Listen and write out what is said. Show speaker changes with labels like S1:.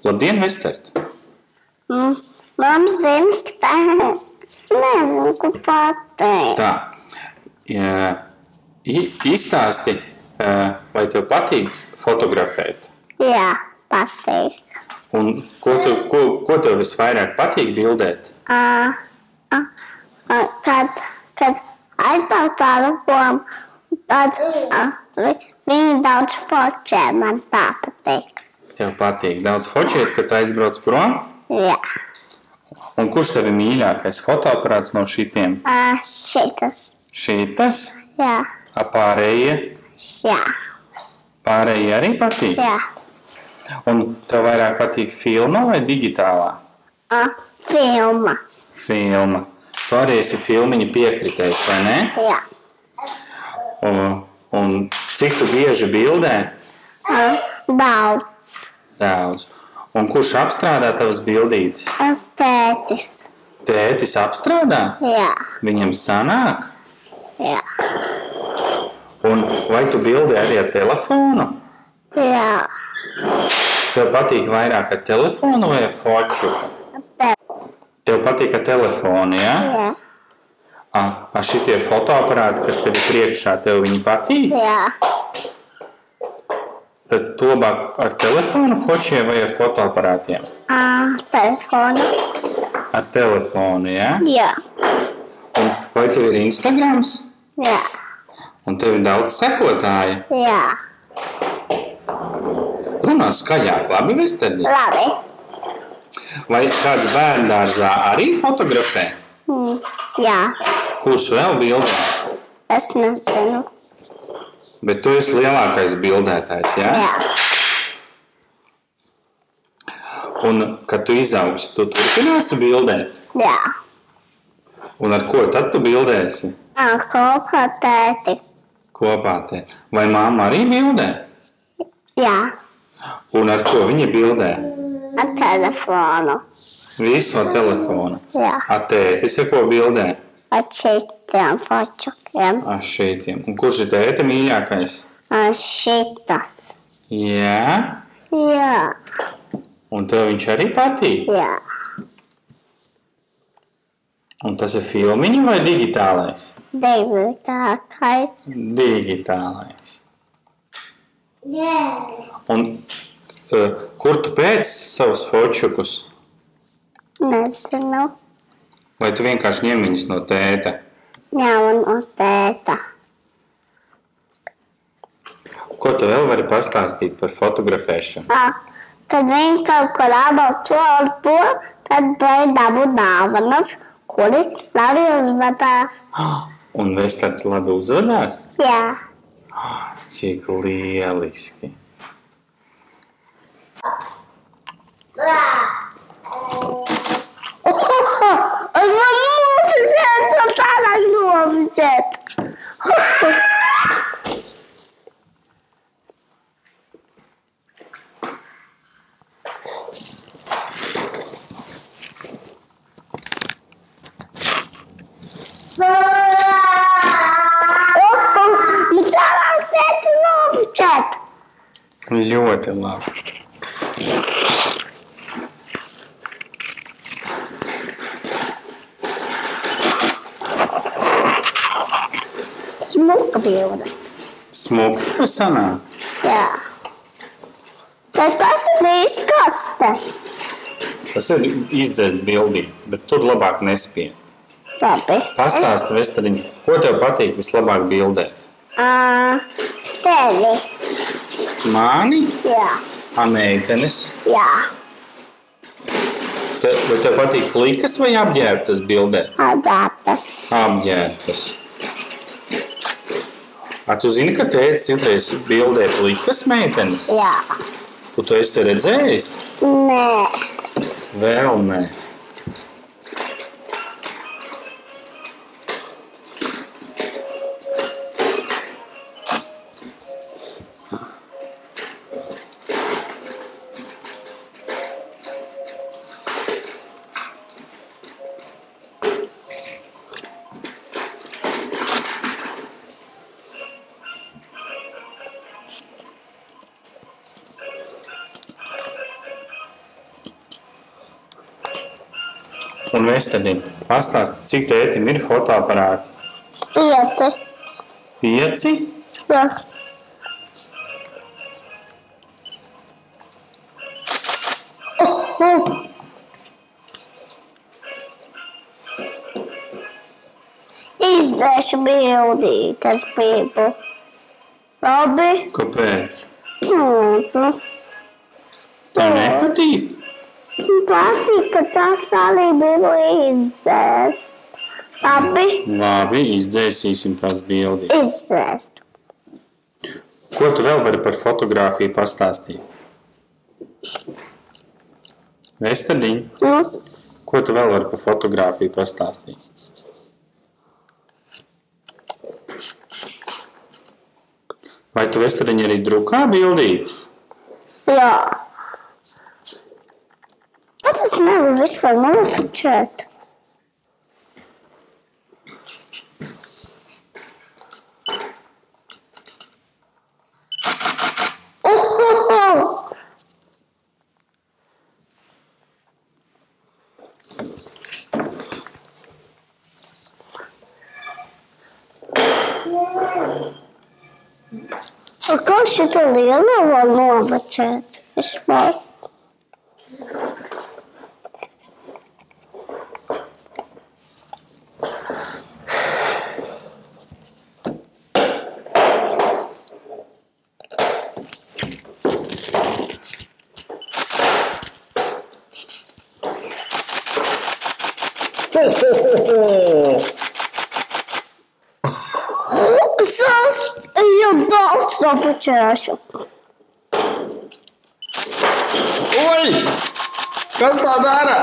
S1: Labdien, Vestert!
S2: Man zina, ka tā es nezinu, ko pateikt.
S1: Tā, izstāsti, vai tev patīk fotografēt?
S2: Jā, patīk.
S1: Un ko tev visvairāk patīk bildēt?
S2: Kad aizbraucu ar lomu, tad viņi daudz fočē, man tā patīk.
S1: Tev patīk daudz fočēt, kad aizbrauc prom?
S2: Jā.
S1: Un kurš tev ir mīļākais fotoaparāts no šitiem?
S2: Šitas.
S1: Šitas?
S2: Jā.
S1: Pārējie?
S2: Jā.
S1: Pārējie arī patīk?
S2: Jā.
S1: Un tev vairāk patīk filma vai digitālā?
S2: Filma.
S1: Filma. Tu arī esi filmiņa piekritējis, vai ne?
S2: Jā.
S1: Un cik tu bieži bildē?
S2: Daudz.
S1: Daudz. Un kurš apstrādā tavas bildītes?
S2: Tētis.
S1: Tētis apstrādā?
S2: Jā.
S1: Viņam sanāk?
S2: Jā.
S1: Un vai tu bildē arī ar telefonu?
S2: Jā.
S1: Tev patīk vairāk ar telefonu vai ar fočuku? Tev patīk ar telefonu, jā?
S2: Jā.
S1: Ar šitie fotoaparāti, kas tev ir priekšā, tev viņi patīk?
S2: Jā.
S1: Tad tu labāk ar telefonu fočiem vai ar fotoaparātiem?
S2: Telefonu.
S1: Ar telefonu, jā?
S2: Jā.
S1: Un vai tev ir Instagrams?
S2: Jā.
S1: Un tev ir daudz sekotāju?
S2: Jā.
S1: Runā skaļāk, labi, Vesterdi?
S2: Labi.
S1: Vai kāds bērndārzā arī fotografē?
S2: Jā.
S1: Kurš vēl bildē?
S2: Es nezinu.
S1: Bet tu esi lielākais bildētājs, jā?
S2: Jā.
S1: Un, kad tu izaugsi, tu turpināsi bildēt?
S2: Jā.
S1: Un ar ko tad tu bildēsi?
S2: Kopā tēti.
S1: Kopā te. Vai mamma arī bildē?
S2: Jā.
S1: Un ar ko viņa bildē?
S2: Ar telefonu.
S1: Visu ar telefonu.
S2: Jā.
S1: Ar tētis ar ko bildē?
S2: Ar šitiem fočukiem.
S1: Ar šitiem. Un kurš ir tēta mīļākais?
S2: Ar šitas.
S1: Jā.
S2: Jā.
S1: Un tev viņš arī patīk?
S2: Jā.
S1: Un tas ir filmiņa vai digitālais?
S2: Digitālais.
S1: Digitālais.
S2: Jā.
S1: Un kur tu pēc savus fočukus?
S2: Nezinu.
S1: Vai tu vienkārši ņem viņus no tēta?
S2: Jā, un no tēta.
S1: Ko tu vēl vari pastāstīt par fotografēšanu?
S2: Kad viņi kaut ko labu to, tad viņi dabu dāvanas, kuri labi uzvedās.
S1: Un Vestards labi uzvedās?
S2: Jā.
S1: Cik lieliski!
S2: Es varu noficēt, un tālāk noficēt. Nu tālāk tēti noficēt.
S1: Ļoti labi.
S2: Smuka bilde.
S1: Smuki tev sanāk?
S2: Jā. Tad kas ir bijis kaste?
S1: Tas ir izdzēst bildītes, bet tur labāk nespied.
S2: Labi.
S1: Pastāsti, Vestariņ, ko tev patīk vislabāk bildēt?
S2: Tevi.
S1: Mani?
S2: Jā.
S1: Meitenes?
S2: Jā.
S1: Vai tev patīk plikas vai apģērbtas bildēt?
S2: Apģērbtas.
S1: Apģērbtas. Tu zini, ka tētis citreiz bildē plikas meitenes?
S2: Jā.
S1: Tu to esi redzējis?
S2: Nē.
S1: Vēl nē. Un Vestadim, pastāsti, cik tētim ir fotoaparāti?
S2: 5.
S1: 5?
S2: Jā. Izdzēšu bildīt ar spīpu. Labi?
S1: Kāpēc?
S2: Lūdzu.
S1: Tev nepatīk?
S2: Patīk, ka tas arī bija izdzēst. Labi?
S1: Labi, izdzēsīsim tās bildi.
S2: Izdzēst.
S1: Ko tu vēl vari par fotogrāfiju pastāstīt? Vestadim, ko tu vēl vari par fotogrāfiju pastāstīt? Vai tu, Vestadiņ, arī drukā bildītes?
S2: Jā. Tāpēc nevaru vispār nofočēt. Kā šito lielu var nofočēt? Vispār. Es jau daudz nofočēšu.
S1: Oi! Kas tā dara?